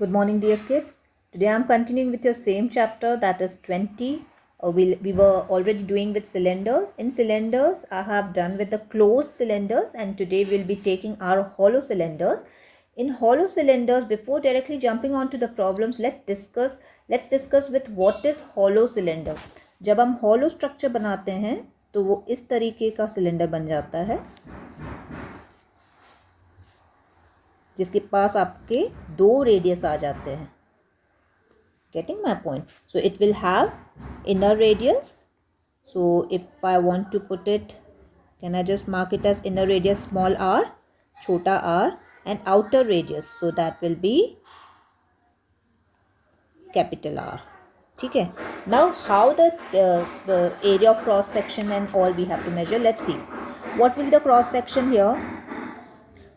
Good morning, dear kids. Today I am continuing with your same chapter, that is 20. We were already doing with cylinders. In cylinders, I have done with the closed cylinders, and today we'll be taking our hollow cylinders. In hollow cylinders, before directly jumping on to the problems, let's discuss with what is hollow cylinder. जब हम hollow structure बनाते हैं तो वो इस तरीके का cylinder बन जाता है जिसके पास आपके दो रेडियस आ जाते हैं. Getting my point? So it will have inner radius. So if I want to put it, can I just mark it as inner radius small r, chota r, and outer radius? So that will be capital R. ठीक है. Now how the area of cross section and all we have to measure. Let's see. What will be the cross section here?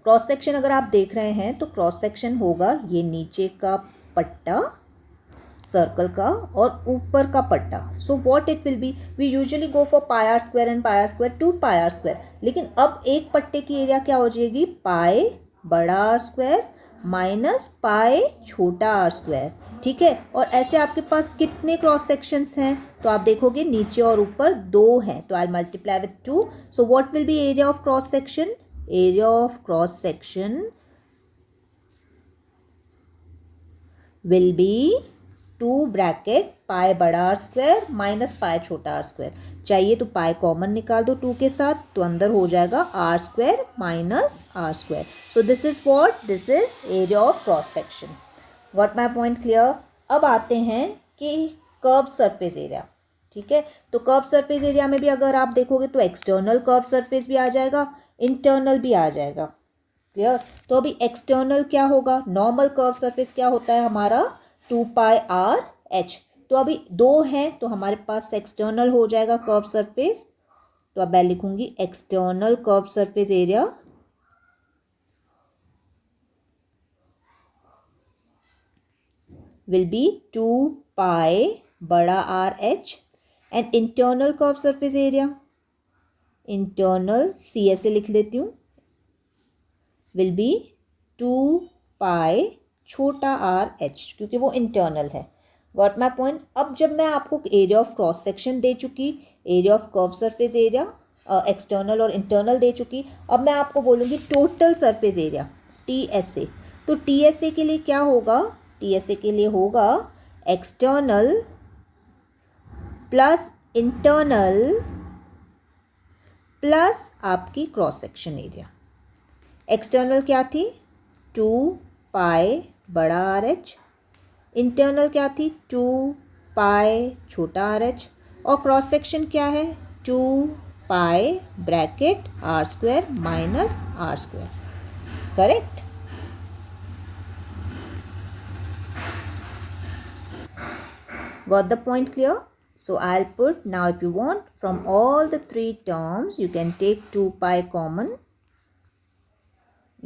Cross section अगर आप देख रहे हैं तो cross section होगा ये नीचे का पट्टा सर्कल का और ऊपर का पट्टा. So what it will be, we usually go for pi r square and pi r square, 2 pi r square. लेकिन अब एक पट्टे की एरिया क्या हो जाएगी, पाई बड़ा आर स्क्वायर माइनस पाई छोटा आर स्क्वायर. ठीक है. और ऐसे आपके पास कितने क्रॉस सेक्शंस हैं तो आप देखोगे नीचे और ऊपर 2 हैं, तो I multiply with 2. So what will be area of cross section, area of cross section will be 2 bracket pi बड़ा आर स्क्वायर माइनस पाई छोटा आर स्क्वायर. चाहिए तो पाई कॉमन निकाल दो 2 के साथ, तो अंदर हो जाएगा r square minus are square. So this is what, this is area of cross section. What my point clear. अब आते हैं कि कर्व सरफेस एरिया. ठीक है. तो कर्व सरफेस एरिया में भी अगर आप देखोगे तो एक्सटर्नल कर्व सरफेस भी आ जाएगा, इंटरनल भी आ जाएगा. क्लियर. तो अभी एक्सटर्नल क्या होगा, नॉर्मल कर्व सरफेस क्या होता है हमारा 2 पाई आर एच. तो अभी 2 हैं तो हमारे पास एक्सटर्नल हो जाएगा कर्व सरफेस. तो अब मैं लिखूंगी external curve surface area will be 2 pi बड़ा r h and internal curve surface area, internal c ऐसे लिख लेती हूँ, विल बी 2 पाई छोटा आर एच क्योंकि वो इंटरनल है. What my point. अब जब मैं आपको एरिया ऑफ क्रॉस सेक्शन दे चुकी, area of curve surface area external और इंटरनल दे चुकी, अब मैं आपको बोलूँगी total surface area T S A. तो टी एस ए के लिए क्या होगा, टी एस ए के लिए होगा एक्सटर्नल प्लस इंटरनल प्लस आपकी क्रॉस सेक्शन एरिया. एक्सटर्नल क्या थी 2 पाई बड़ा आर एच, इंटरनल क्या थी 2 पाई छोटा आर एच, और क्रॉस सेक्शन क्या है 2 pi bracket R square minus are square. Correct. Got the point clear. So I'll put, now if you want, from all the 3 terms you can take 2 pi common.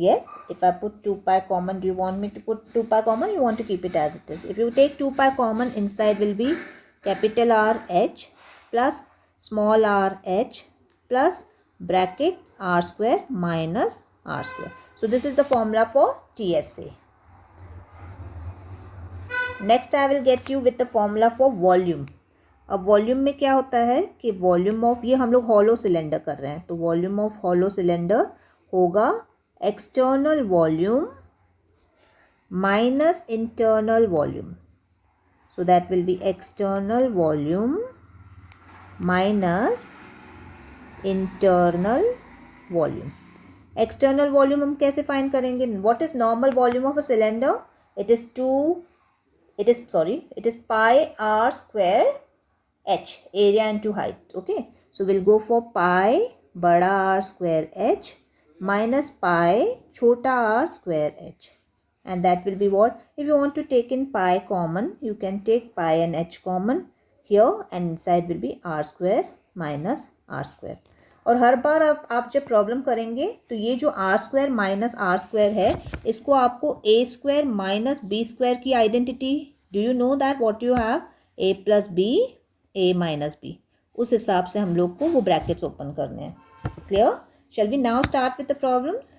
Yes, if I put 2 pi common, do you want me to put 2 pi common, you want to keep it as it is? If you take 2 pi common, inside will be capital R H plus small r h plus bracket r square minus r square. So this is the formula for TSA. Next I will get you with the formula for volume. अब volume में क्या होता है कि volume of, ये हम लोग hollow cylinder कर रहे हैं, तो वॉल्यूम ऑफ हॉलो सिलेंडर होगा external volume minus internal volume. So that will be external volume minus internal volume. External volume हम कैसे फाइंड करेंगे, what is normal volume of a cylinder, it is pi r square h, area into height. Okay, so we'll go for pi बड़ा r square h minus pi छोटा r square h, and that will be what, if you want to take in pi common you can take pi and h common here, and inside will be r square minus r square. और हर बार आप जब problem करेंगे तो ये जो r square minus are square है इसको आपको a square minus B square की identity, do you know that what you have, a plus B a minus B, उस हिसाब से हम लोग को वो ब्रैकेट्स ओपन करने हैं. Clear. Shall we now start with the problems.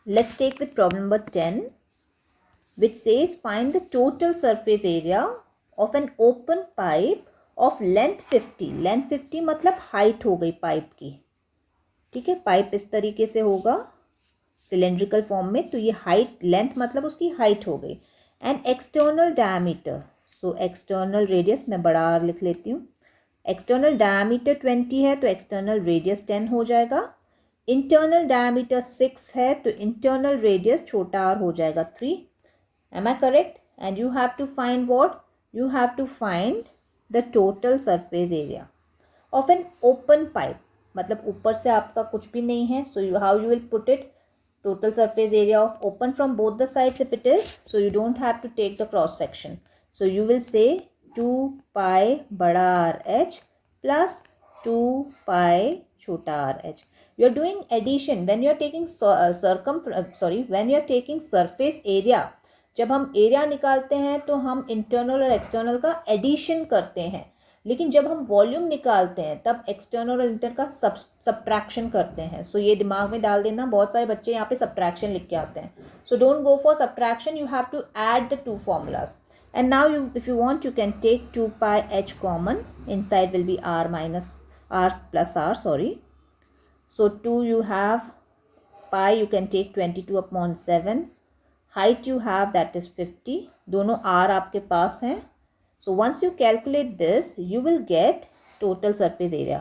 Let's take with problem number 10. which says find the total surface area of an open pipe of length 50. Length 50 मतलब हाइट हो गई पाइप की, ठीक है। Pipe इस तरीके से होगा सिलेंड्रिकल फॉर्म में, तो ये हाइट, लेंथ मतलब उसकी हाइट हो गई। And external diameter, so external radius मैं बड़ा आर लिख लेती हूँ। एक्सटर्नल डायमीटर 20 है तो एक्सटर्नल रेडियस 10 हो जाएगा। इंटरनल डायमीटर 6 है तो इंटरनल रेडियस छोटा आर हो जाएगा 3। Am I correct? And you have to find what? You have to find the total surface area of an open pipe, मतलब ऊपर से आपका कुछ भी नहीं है, so how you will put it? Total surface area of open from both the sides if it is, so you don't have to take the cross section, so you will say 2 pi bada R h plus 2 pi chota r h. You are doing addition when you are taking when you are taking surface area. जब हम area निकालते हैं तो हम internal और external का addition करते हैं, लेकिन जब हम वॉल्यूम निकालते हैं तब एक्सटर्नल और इंटर का सब्ट्रैक्शन करते हैं। सो ये दिमाग में डाल देना, बहुत सारे बच्चे यहाँ पे सब्ट्रैक्शन लिख के आते हैं। So don't go for subtraction, you have to add the two formulas. And now you if you want you can take 2 pi h common, inside will be r plus r, sorry. So 2 you have pi, you can take 22/7, height you have that is 50, दोनों r आपके पास हैं। So once you calculate this, you will get total surface area,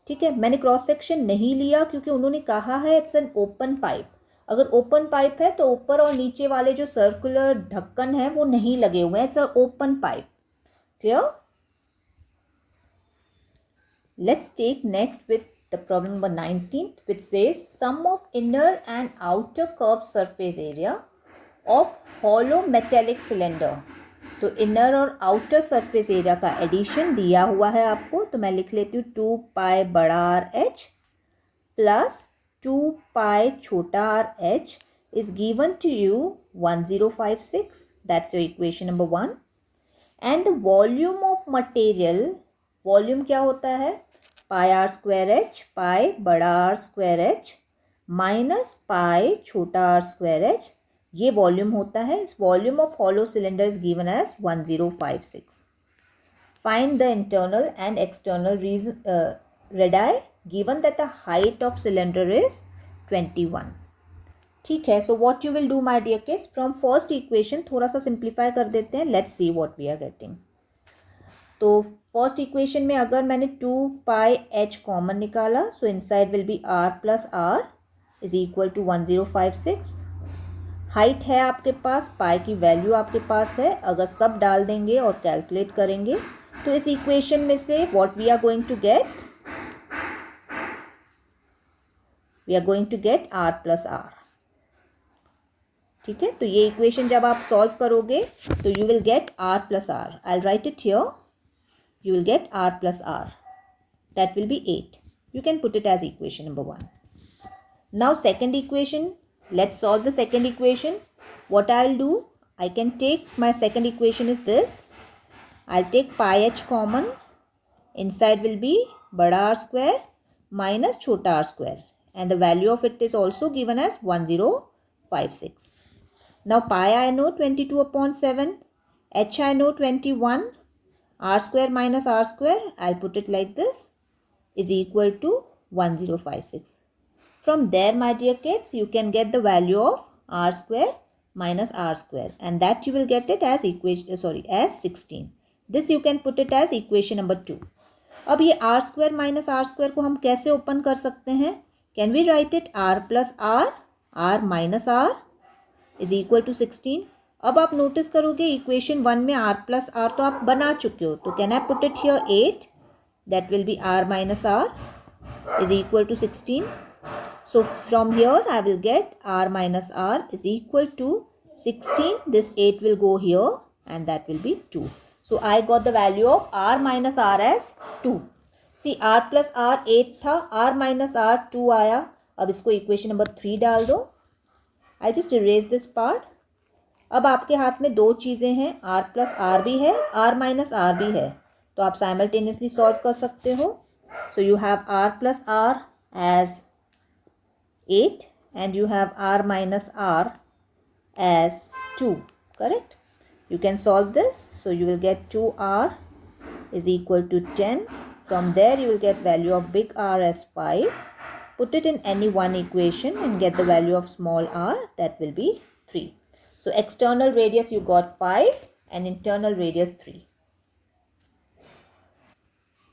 ठीक है। मैंने cross section नहीं लिया क्योंकि उन्होंने कहा है इट्स एन ओपन पाइप। अगर ओपन पाइप है तो ऊपर और नीचे वाले जो सर्कुलर ढक्कन है वो नहीं लगे हुए हैं, it's a open pipe. Clear? Let's take next with the problem number 19 which says sum of inner and outer curved surface area of hollow metallic cylinder। तो इनर और आउटर सरफेस एरिया का एडिशन दिया हुआ है आपको, तो मैं लिख लेती हूँ 2 pi बड़ा आर एच प्लस 2 pi छोटा are h is given to you 1056, that's your equation number 1। And the volume of material, volume क्या होता है? Pi r square h, pi बड़ा are square h minus pi छोटा r square h, ये volume होता है। इस volume of hollow cylinder is given as 1056। Find the internal and external radii given that the height of cylinder is 21। ठीक है, so what you will do my dear kids, from first equation थोड़ा सा simplify कर देते हैं। Let's see what we are getting. तो first equation में अगर मैंने 2 pi h कॉमन निकाला, so inside will be r plus r is equal to 1056। Height है आपके पास, पाई की वैल्यू आपके पास है, अगर सब डाल देंगे और कैलकुलेट करेंगे तो इस इक्वेशन में से what we are going to get, we are going to get r plus r। ठीक है, तो ये इक्वेशन जब आप सॉल्व करोगे तो you will get r plus r। I write it here, you will get r plus r, that will be 8। You can put it as equation number 1। Now second equation, let's solve the second equation. What I'll do, I can take, my second equation is this, I'll take pi h common, inside will be bada r square minus chota r square, and the value of it is also given as 1056. Now pi I know 22/7, h I know 21, r square minus r square, I'll put it like this, is equal to 1056. From there, my dear kids, you can get the value of r square minus r square, and that you will get it as as 16. This you can put it as equation number 2. अब ये r square minus r square को हम कैसे open कर सकते हैं? Can we write it r plus r minus r is equal to 16. अब आप नोटिस करोगे इक्वेशन 1 में r plus r तो आप बना चुके हो, तो can I put it here 8? That will be r minus r is equal to 16. So from here I will get r minus r is equal to 16. This 8 will go here and that will be 2. So I got the value of r minus r as 2. See, r plus r 8 था, r minus r 2 आया। अब इसको equation number 3 डाल दो। I'll just erase this part. अब आपके हाथ में दो चीज़ें हैं, r plus r भी है, r minus r भी है, तो आप साइमल्टेनियसली सॉल्व कर सकते हो। So you have r plus r as 8 and you have r minus r as 2. correct? You can solve this. So you will get 2r is equal to 10. From there you will get value of big R as 5. Put it in any one equation and get the value of small r, that will be 3. So external radius you got 5 and internal radius 3.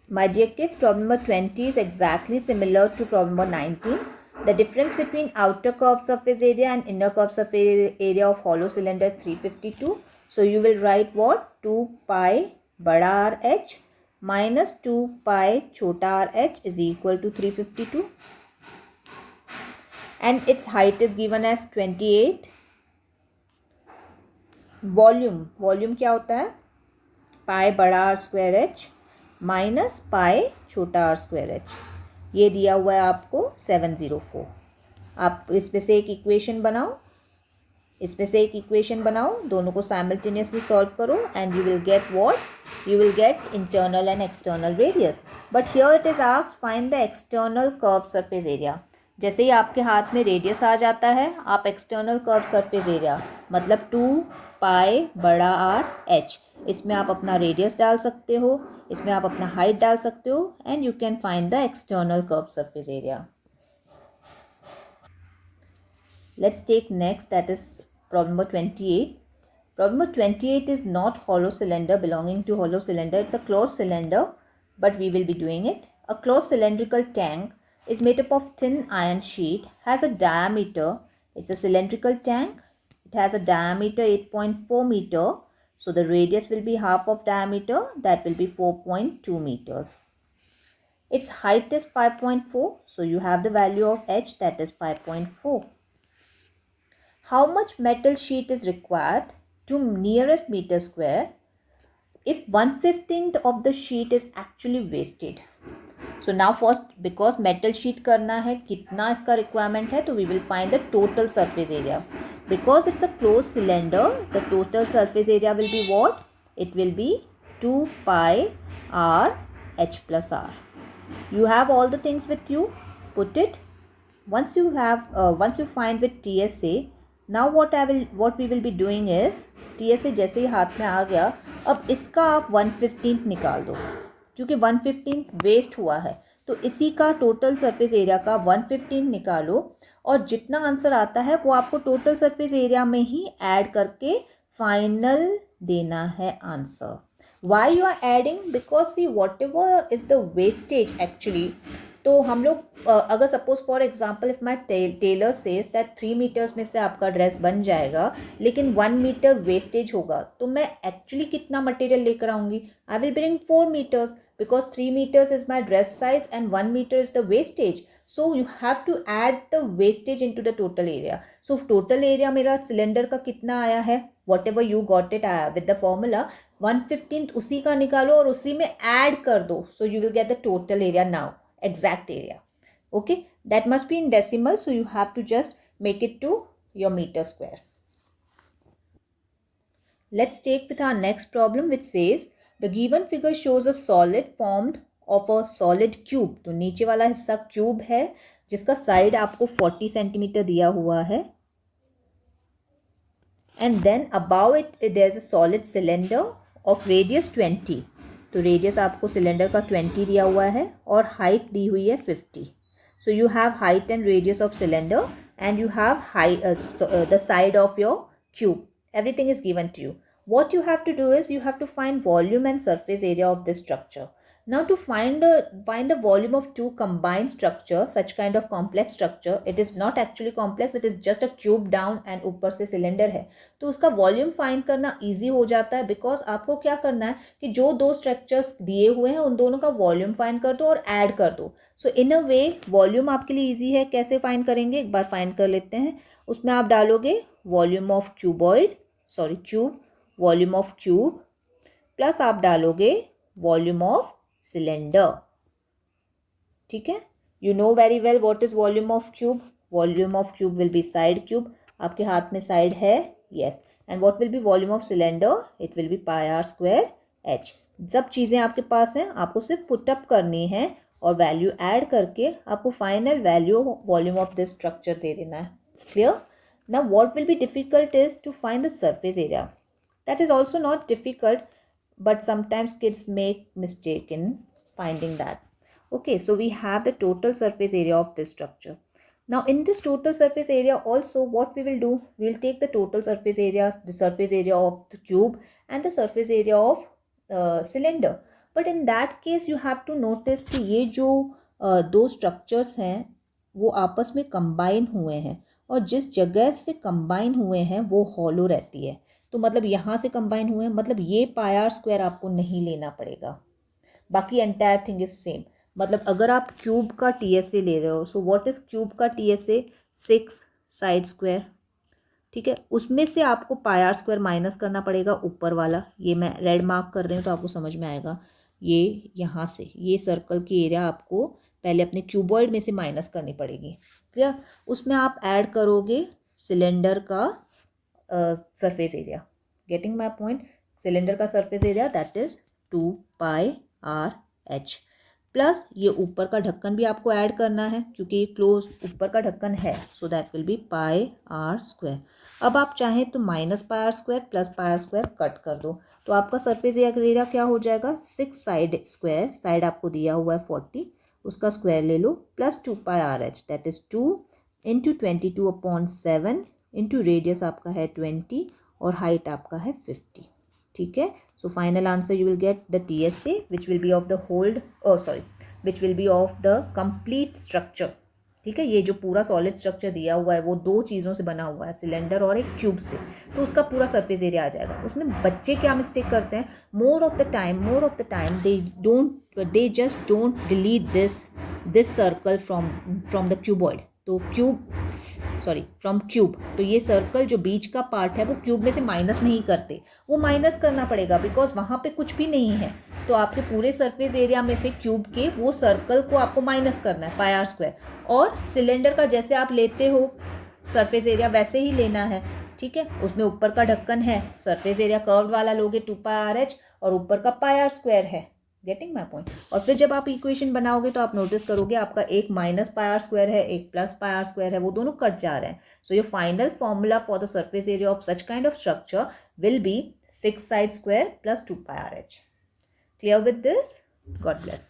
My dear kids, problem number 20 is exactly similar to problem number 19. The difference between outer curved surface area and inner curved surface area of hollow cylinder is 352. So you will write what? 2 pi bada R h minus 2 pi chota r h is equal to 352. And its height is given as 28. Volume क्या होता है? Pi बड़ा are square h minus pi छोटा r square h. ये दिया हुआ है आपको 704. आप इसमें से एक इक्वेशन बनाओ, दोनों को साइमल्टेनियसली सॉल्व करो and you will get what? You will gate internal and external radius. But here it is asked find the external curve surface area. जैसे ही आपके हाथ में रेडियस आ जाता है, आप एक्सटर्नल कर्व सरफेस एरिया मतलब 2 पाई बड़ा आर एच, इसमें आप अपना रेडियस डाल सकते हो, इसमें आप अपना हाइट डाल सकते हो and you can find the external curve surface area. Let's take next, that is problem number 28. Problem number 28 is not hollow cylinder belonging to hollow cylinder. It's a closed cylinder, but we will be doing it. A closed cylindrical tank is made up of thin iron sheet, has a diameter, it's a cylindrical tank, it has a diameter 8.4 meter. So the radius will be half of diameter, that will be 4.2 meters. Its height is 5.4, so you have the value of h, that is 5.4. How much metal sheet is required to nearest meter square if 1/15 of the sheet is actually wasted? So now first, because metal sheet करना है, कितना इसका requirement है, तो we will find the total surface area. Because it's a closed cylinder, the total surface area will be what? It will be 2 pi r h plus r. You have all the things with you. Put it. Once you find with TSA, now what we will be doing is, TSA जैसे ही हाथ में आ गया, अब इसका आप 1/15 निकाल दो, क्योंकि 1/15 वेस्ट हुआ है, तो इसी का टोटल सरफेस एरिया का 1/15 निकालो और जितना आंसर आता है वो आपको टोटल सरफेस एरिया में ही ऐड करके फाइनल देना है answer. Why you are adding? Because see, whatever is the wastage actually, तो हम लोग अगर suppose for example if my tailor says that 3 meters में से आपका ड्रेस बन जाएगा लेकिन 1 मीटर वेस्टेज होगा, तो मैं एक्चुअली कितना मटेरियल लेकर आऊँगी? I will bring 4 meters because 3 meters is my dress size and 1 meter is the wastage. So you have to add the wastage into the total area. So total area मेरा cylinder का कितना आया है? Whatever you got it आया with the formula 1/15 उसी का निकालो और उसी में ऐड कर दो. So you will get the total area now, exact area. Okay, that must be in decimal, so you have to just make it to your meter square. Let's take with our next problem, which says the given figure shows a solid formed of a solid cube. तो नीचे वाला हिस्सा cube है जिसका side आपको 40 centimetre दिया हुआ है, and then above it there is a solid cylinder of radius 20. तो रेडियस आपको सिलेंडर का 20 दिया हुआ है और हाइट दी हुई है 50. So you have height and radius of cylinder and you have the side of your cube. Everything is given to you. What you have to do is you have to find volume and surface area of this structure. Now to find the volume of two combined structure, such kind of complex structure, it is not actually complex, it is just a cube down and ऊपर से cylinder है, तो उसका volume find करना easy हो जाता है. Because आपको क्या करना है कि जो दो स्ट्रक्चर्स दिए हुए हैं उन दोनों का वॉल्यूम फाइंड कर दो और ऐड कर दो. सो इन अ वे वॉल्यूम आपके लिए ईजी है. कैसे फाइंड करेंगे एक बार फाइंड कर लेते हैं. उसमें आप डालोगे volume of cube, volume of cube plus आप डालोगे वॉल्यूम ऑफ सिलेंडर. ठीक है, you know very well what is volume of cube. Volume of cube will be side cube. आपके हाथ में साइड है, yes. And what will be volume of cylinder? It will be pi r square h. सब चीज़ें आपके पास हैं, आपको सिर्फ पुटअप करनी है और वैल्यू ऐड करके आपको final value volume of this structure दे देना है. Clear? Now what will be difficult is to find the surface area. That is also not difficult, but sometimes kids make mistake in finding that. Okay, so we have the total surface area of this structure. Now in this total surface area also, what we will do, we will take the total surface area, the surface area of the cube and the surface area of cylinder. But in that case you have to notice कि ये जो दो structures हैं वो आपस में combine हुए हैं, और जिस जगह से combine हुए हैं वो hollow रहती है. तो मतलब यहाँ से combine हुए हैं, मतलब ये पाई आर स्क्वायर आपको नहीं लेना पड़ेगा, बाकी एंटायर थिंग इज सेम. मतलब अगर आप क्यूब का टीएसए ले रहे हो, सो व्हाट इज क्यूब का टीएसए, 6 साइड स्क्वायर. ठीक है, उसमें से आपको पाई आर स्क्वायर माइनस करना पड़ेगा ऊपर वाला. ये मैं रेड मार्क कर रही हूँ तो आपको समझ में आएगा. ये यहाँ से ये सर्कल की एरिया आपको पहले अपने क्यूबॉइड में से माइनस करनी पड़ेगी. क्लियर. उसमें आप ऐड करोगे सिलेंडर का surface area. Getting my point. Cylinder का surface area that is 2 pi R H, plus ये ऊपर का ढक्कन भी आपको ऐड करना है क्योंकि ये क्लोज ऊपर का ढक्कन है. So that will be pi r square. अब आप चाहें तो minus pi r square plus pi r square cut कर दो, तो आपका सरफेस एरिया क्या हो जाएगा, 6 साइड स्क्वायर. साइड आपको दिया हुआ है 40, उसका स्क्वायर ले लो, plus 2 pi R H that is 2 into 22/7 into radius आपका है 20 और हाइट आपका है 50. ठीक है. So final answer you will get the TSA which will be of the which will be of the complete structure. ठीक है. ये जो पूरा सॉलिड स्ट्रक्चर दिया हुआ है वो दो चीज़ों से बना हुआ है, सिलेंडर और एक क्यूब से, तो उसका पूरा सरफेस एरिया आ जाएगा. उसमें बच्चे क्या मिस्टेक करते हैं, more of the time they just don't delete this circle from the cuboid. तो फ्रॉम क्यूब, तो ये सर्कल जो बीच का पार्ट है वो क्यूब में से माइनस नहीं करते, वो माइनस करना पड़ेगा बिकॉज वहाँ पे कुछ भी नहीं है. तो आपके पूरे सरफेस एरिया में से क्यूब के वो सर्कल को आपको माइनस करना है, पाई आर स्क्वायर. और सिलेंडर का जैसे आप लेते हो सरफेस एरिया वैसे ही लेना है. ठीक है. उसमें ऊपर का ढक्कन है, सरफेस एरिया कर्व वाला लोगे 2 पाई आर एच और ऊपर का पाई आर स्क्वायर है. Getting my point. और फिर जब आप इक्वेशन बनाओगे तो आप नोटिस करोगे आपका एक माइनस पाई आर स्क्वायर है, एक प्लस पाई आर स्क्वायर है, वो दोनों कट जा रहे हैं. So your final formula for the surface area of such kind of structure will be 6 side square plus 2 pi R H. Clear with this? God bless.